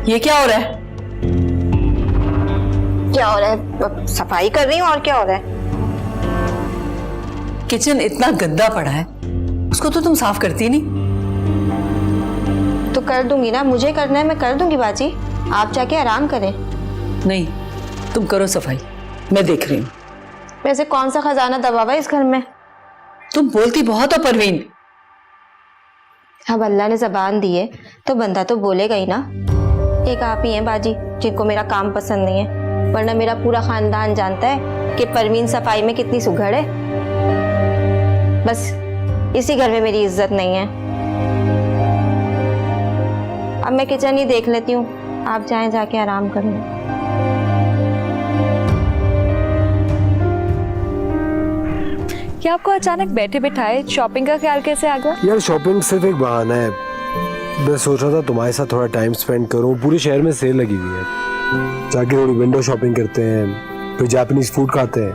ये क्या हो रहा है? क्या हो रहा है? सफाई कर रही हूँ, और क्या हो रहा है? किचन इतना गंदा पड़ा है, उसको तो तुम साफ करती नहीं। तो कर दूंगी ना, मुझे करना है, मैं कर दूंगी बाजी। आप जाके आराम करें। नहीं, तुम करो सफाई, मैं देख रही हूँ। वैसे कौन सा खजाना दबा हुआ है इस घर में? तुम बोलती बहुत हो परवीन। अब अल्लाह ने जबान दी है तो बंदा तो बोलेगा ही ना। एक आप ही हैं बाजी जिनको मेरा काम पसंद नहीं है, वरना मेरा पूरा खानदान जानता है कि परवीन सफाई में कितनी सुघड़ है। बस इसी घर में मेरी इज्जत नहीं है। अब मैं किचन ही देख लेती हूँ, आप जाएं, जाके आराम करें। क्या आपको अचानक बैठे बिठाए शॉपिंग का ख्याल कैसे आ गया? यार शॉपिंग सिर्फ एक बहाना है। मैं सोच रहा था तुम्हारे साथ थोड़ा टाइम स्पेंड करूं। पूरे शहर में सेल लगी हुई है, जाके थोड़ी विंडो शॉपिंग करते हैं, फिर जापानीज फूड खाते हैं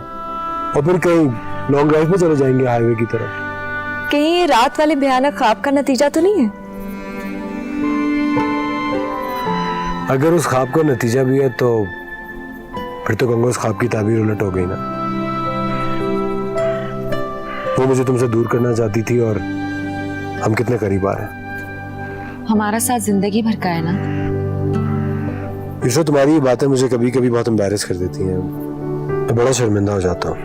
और फिर कहीं लॉन्ग ड्राइव पे चले जाएंगे हाईवे की तरफ। कहीं ये रात वाले भयानक ख्वाब का नतीजा तो नहीं है? अगर उस ख्वाब का नतीजा भी है तो फिर तो गंगा उस ख्वाब की ताबीर उलट हो गई ना। वो मुझे तुमसे दूर करना चाहती थी और हम कितने करीब आ रहे हैं। हमारा साथ जिंदगी भर का है ना। ईशो, तुम्हारी ये बातें मुझे कभी कभी बहुत एम्बैरेस कर देती हैं। मैं बड़ा शर्मिंदा हो जाता हूँ।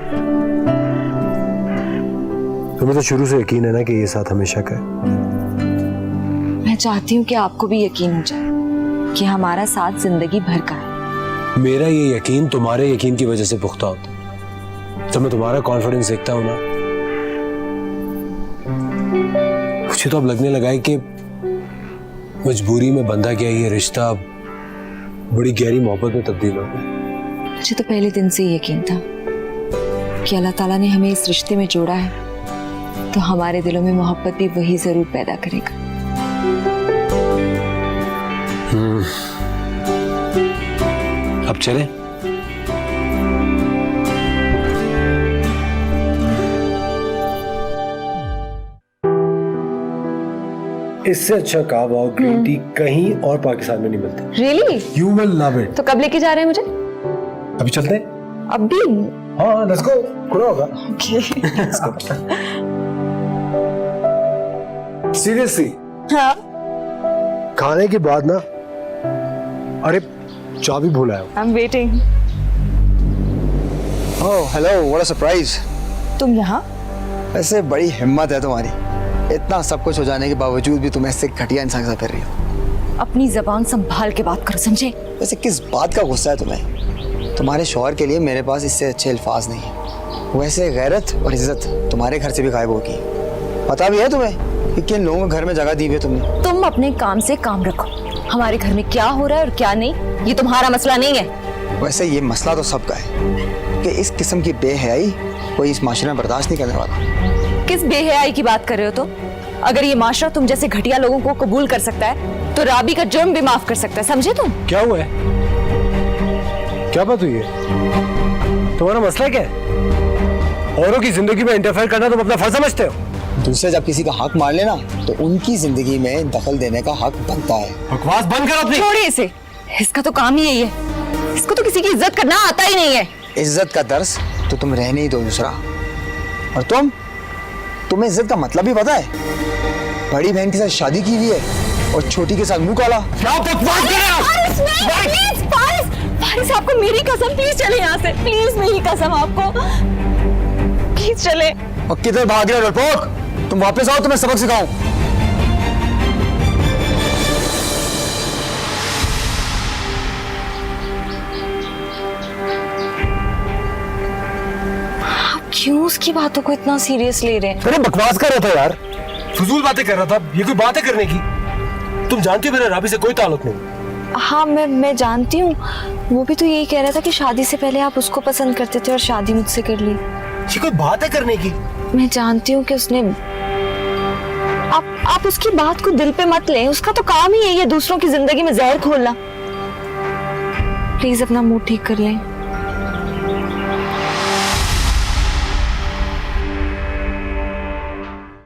तुम्हें तो शुरू से यकीन है ना कि ये साथ हमेशा का है। मैं चाहती हूँ कि आपको भी यकीन हो जाए कि हमारा साथ जिंदगी भर का है। मेरा ये यकीन तुम्हारे यकीन की वजह से पुख्ता होता है। जब मैं तुम्हारा कॉन्फिडेंस देखता हूँ ना, मुझे तो अब लगने लगा है कि मजबूरी में बंधा गया ये रिश्ता बड़ी गहरी मोहब्बत में तब्दील हो गया। मुझे तो पहले दिन से ही यकीन था कि अल्लाह ताला ने हमें इस रिश्ते में जोड़ा है तो हमारे दिलों में मोहब्बत भी वही जरूर पैदा करेगा। अब चले? इससे अच्छा कावा और ग्रीन टी कहीं और पाकिस्तान में नहीं मिलती। Really? You will love it. तो कब लेके जा रहे हैं मुझे? अभी चलते हैं? अभी? हाँ, लेट्स गो। खुला होगा। सीरियसली? हाँ। खाने के बाद ना, अरे चाबी भूल आया। I am waiting. Oh hello, what a surprise. तुम यहाँ? वैसे बड़ी हिम्मत है तुम्हारी, इतना सब कुछ हो जाने के बावजूद भी तुम ऐसे घटिया इंसान के साथ फिर रही हो। अपनी जबान संभाल के बात करो, समझे? वैसे किस बात का गुस्सा है तुम्हें? तुम्हारे शौहर के लिए मेरे पास इससे अच्छे अल्फाज नहीं है। वैसे गैरत और इज्जत तुम्हारे घर से भी गायब होगी। पता भी है तुम्हें कि किन लोगों के घर में जगह दी है तुमने? तुम अपने काम से काम रखो। हमारे घर में क्या हो रहा है और क्या नहीं, ये तुम्हारा मसला नहीं है। वैसे ये मसला तो सबका है कि इस किस्म की बेहयाई कोई इस माशरे में बर्दाश्त नहीं करने वाला। किस बेहयाई की बात कर रहे हो तुम? अगर ये माशरा तुम जैसे घटिया लोगों को कबूल कर सकता है तो राबी का जुर्म भी माफ कर सकता है, समझे तुम? क्या हुआ है? क्या बात हुई है? तुम्हारा मसला क्या है? औरों की जिंदगी में इंटरफेयर करना तुम अपना फर्ज समझते हो? दूसरे जब किसी का हक मार लेना तो उनकी जिंदगी में दखल देने का हक बनता है। बकवास बंद करो अपनी। छोड़िए इसे, इसका तो काम ही यही है। इसको तो किसी की इज्जत करना आता ही नहीं है। इज्जत का दर्स तो तुम रहने ही दो दूसरा। और तुम्हें इज्जत का मतलब भी पता है? बड़ी बहन के साथ शादी की हुई है और छोटी के साथ मुंह काला। फारिस, आपको मेरी कसम, प्लीज चले यहाँ से, प्लीज मेरी कसम, आपको प्लीज चले। और किधर भाग रहे हो डरपोक? तुम वापस आओ, तुम्हें सबक सिखाऊं। क्यों उसकी बातों को इतना सीरियस ले रहे हैं? अरे बकवास कर रहा था यार, फजूल बातें कर रहा था। ये कोई बात है करने की? तुम जानती हो मेरा राबी से कोई ताल्लुक नहीं। हाँ, मैं जानती हूँ। वो भी तो यही कह रहा था कि शादी से पहले आप उसको पसंद करते थे और शादी मुझसे कर ली। ये कोई बात है करने की? मैं जानती हूँ कि उसने आप उसकी बात को दिल पे मत लें। उसका तो काम ही यही है दूसरों की जिंदगी में जहर घोलना। प्लीज अपना मूड ठीक कर लें।